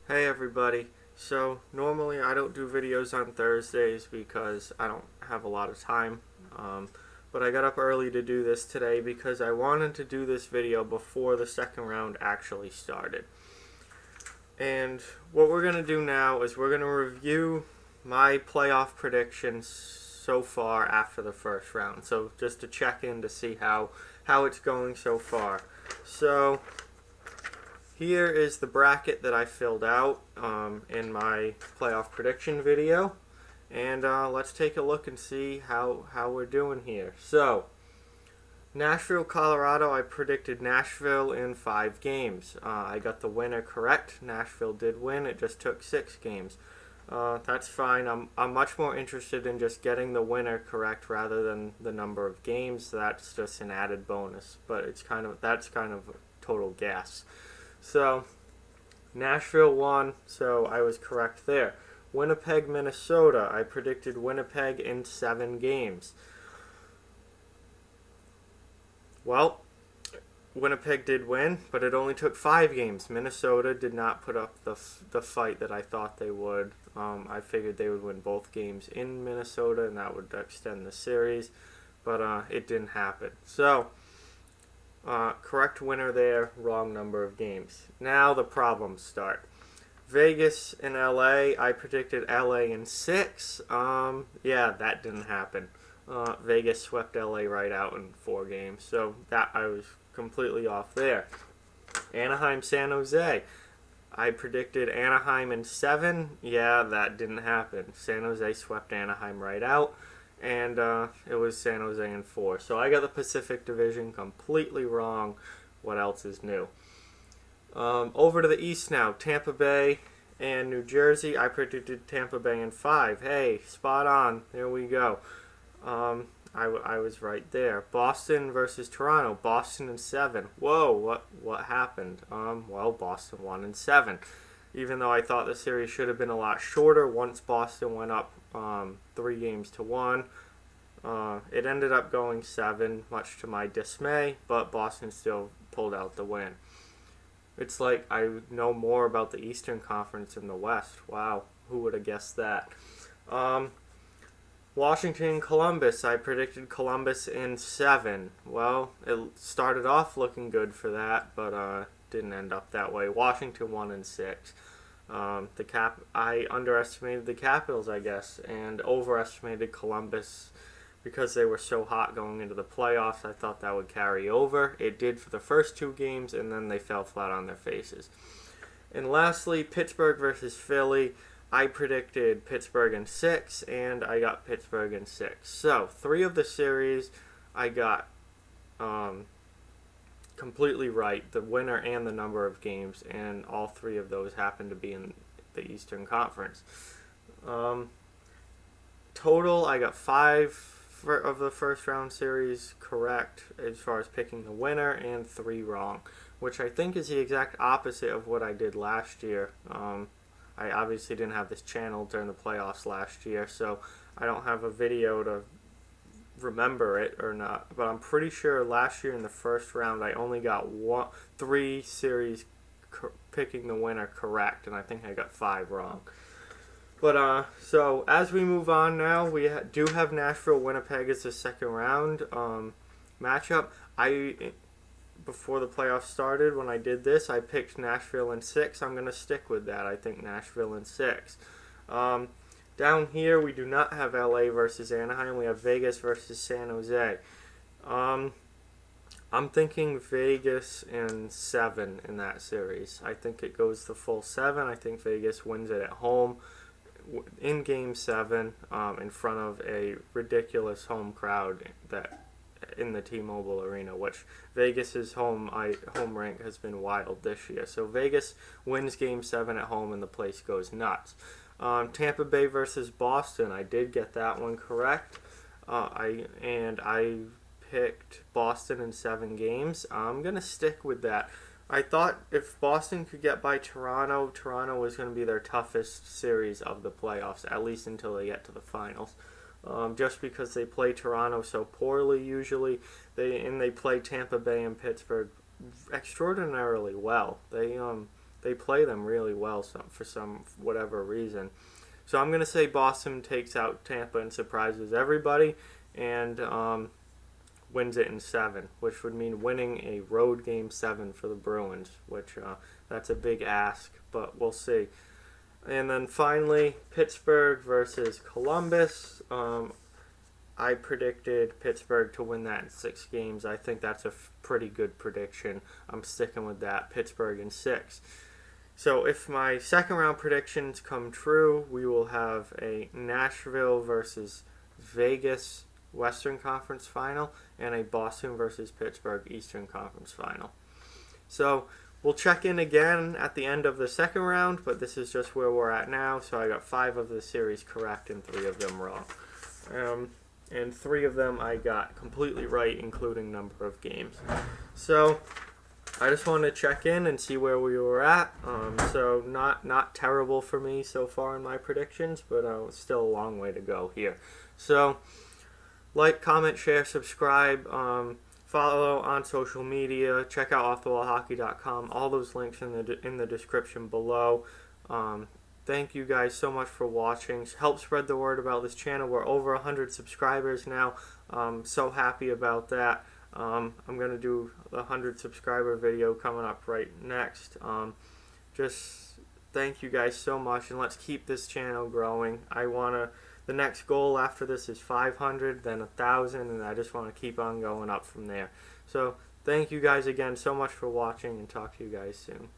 Hey everybody. So normally I don't do videos on Thursdays because I don't have a lot of time. Um, but I got up early to do this today because I wanted to do this video before the second round actually started. And what we're going to do now is we're going to review my playoff predictions so far after the first round. So just to check in to see how it's going so far. So here is the bracket that I filled out in my playoff prediction video. And let's take a look and see how we're doing here. So, Nashville, Colorado, I predicted Nashville in 5 games. I got the winner correct. Nashville did win. It just took 6 games. That's fine. I'm much more interested in just getting the winner correct rather than the number of games. That's just an added bonus, but that's kind of total guess. So, Nashville won, so I was correct there. Winnipeg, Minnesota. I predicted Winnipeg in 7 games. Well, Winnipeg did win, but it only took 5 games. Minnesota did not put up the fight that I thought they would. I figured they would win both games in Minnesota, and that would extend the series, but it didn't happen. So, correct winner there, wrong number of games. Now the problems start. Vegas and LA, I predicted LA in 6. Yeah, that didn't happen. Vegas swept LA right out in 4 games, so that I was completely off there. Anaheim, San Jose. I predicted Anaheim in 7. Yeah, that didn't happen. San Jose swept Anaheim right out, and it was San Jose in 4. So I got the Pacific Division completely wrong. What else is new? Over to the East now. Tampa Bay and New Jersey. I predicted Tampa Bay in 5. Hey, spot on. There we go. I was right there. Boston versus Toronto. Boston in 7. Whoa, what happened? Well, Boston won in 7. Even though I thought the series should have been a lot shorter once Boston went up 3 games to 1. It ended up going 7, much to my dismay, but Boston still pulled out the win. It's like I know more about the Eastern Conference than the West. Wow, who would have guessed that? Washington, Columbus. I predicted Columbus in 7. Well, it started off looking good for that, but didn't end up that way. Washington won in 6. I underestimated the Capitals, I guess, and overestimated Columbus because they were so hot going into the playoffs. I thought that would carry over. It did for the first 2 games, and then they fell flat on their faces. And lastly, Pittsburgh versus Philly. I predicted Pittsburgh in 6, and I got Pittsburgh in 6. So, 3 of the series I got completely right, the winner and the number of games, and all 3 of those happened to be in the Eastern Conference. Total, I got 5 of the first round series correct as far as picking the winner, and 3 wrong, which I think is the exact opposite of what I did last year. I obviously didn't have this channel during the playoffs last year, so I don't have a video to remember it or not. But I'm pretty sure last year in the first round I only got 3 series picking the winner correct, and I think I got 5 wrong. But so as we move on now, we do have Nashville Winnipeg as the second round matchup. Before the playoffs started, when I did this, I picked Nashville in 6. I'm going to stick with that. I think Nashville in 6. Down here, we do not have LA versus Anaheim. We have Vegas versus San Jose. I'm thinking Vegas in 7 in that series. I think it goes the full 7. I think Vegas wins it at home in Game 7 in front of a ridiculous home crowd that in the T-Mobile Arena, which Vegas's home rink has been wild this year. So Vegas wins Game 7 at home, and the place goes nuts. Tampa Bay versus Boston. I did get that one correct. I picked Boston in 7 games. I'm gonna stick with that. I thought if Boston could get by Toronto, Toronto was going to be their toughest series of the playoffs, at least until they get to the finals. Just because they play Toronto so poorly usually, they play Tampa Bay and Pittsburgh extraordinarily well. they play them really well for whatever reason. So I'm going to say Boston takes out Tampa and surprises everybody and wins it in 7, which would mean winning a road game 7 for the Bruins, which that's a big ask, but we'll see. And then finally, Pittsburgh versus Columbus. I predicted Pittsburgh to win that in 6 games. I think that's a pretty good prediction. I'm sticking with that. Pittsburgh in 6. So if my second round predictions come true, we will have a Nashville versus Vegas Western Conference Final and a Boston versus Pittsburgh Eastern Conference Final. So we'll check in again at the end of the second round, but this is just where we're at now. So I got 5 of the series correct and 3 of them wrong. And 3 of them I got completely right, including number of games. So I just wanted to check in and see where we were at. So not terrible for me so far in my predictions, but still a long way to go here. So like, comment, share, subscribe, follow on social media. Check out offthewallhockey.com. All those links in the description below. Thank you guys so much for watching. Help spread the word about this channel. We're over 100 subscribers now. So happy about that. I'm going to do the 100 subscriber video coming up right next. Just thank you guys so much, and let's keep this channel growing. The next goal after this is 500, then 1,000, and I just want to keep on going up from there. So thank you guys again so much for watching, and talk to you guys soon.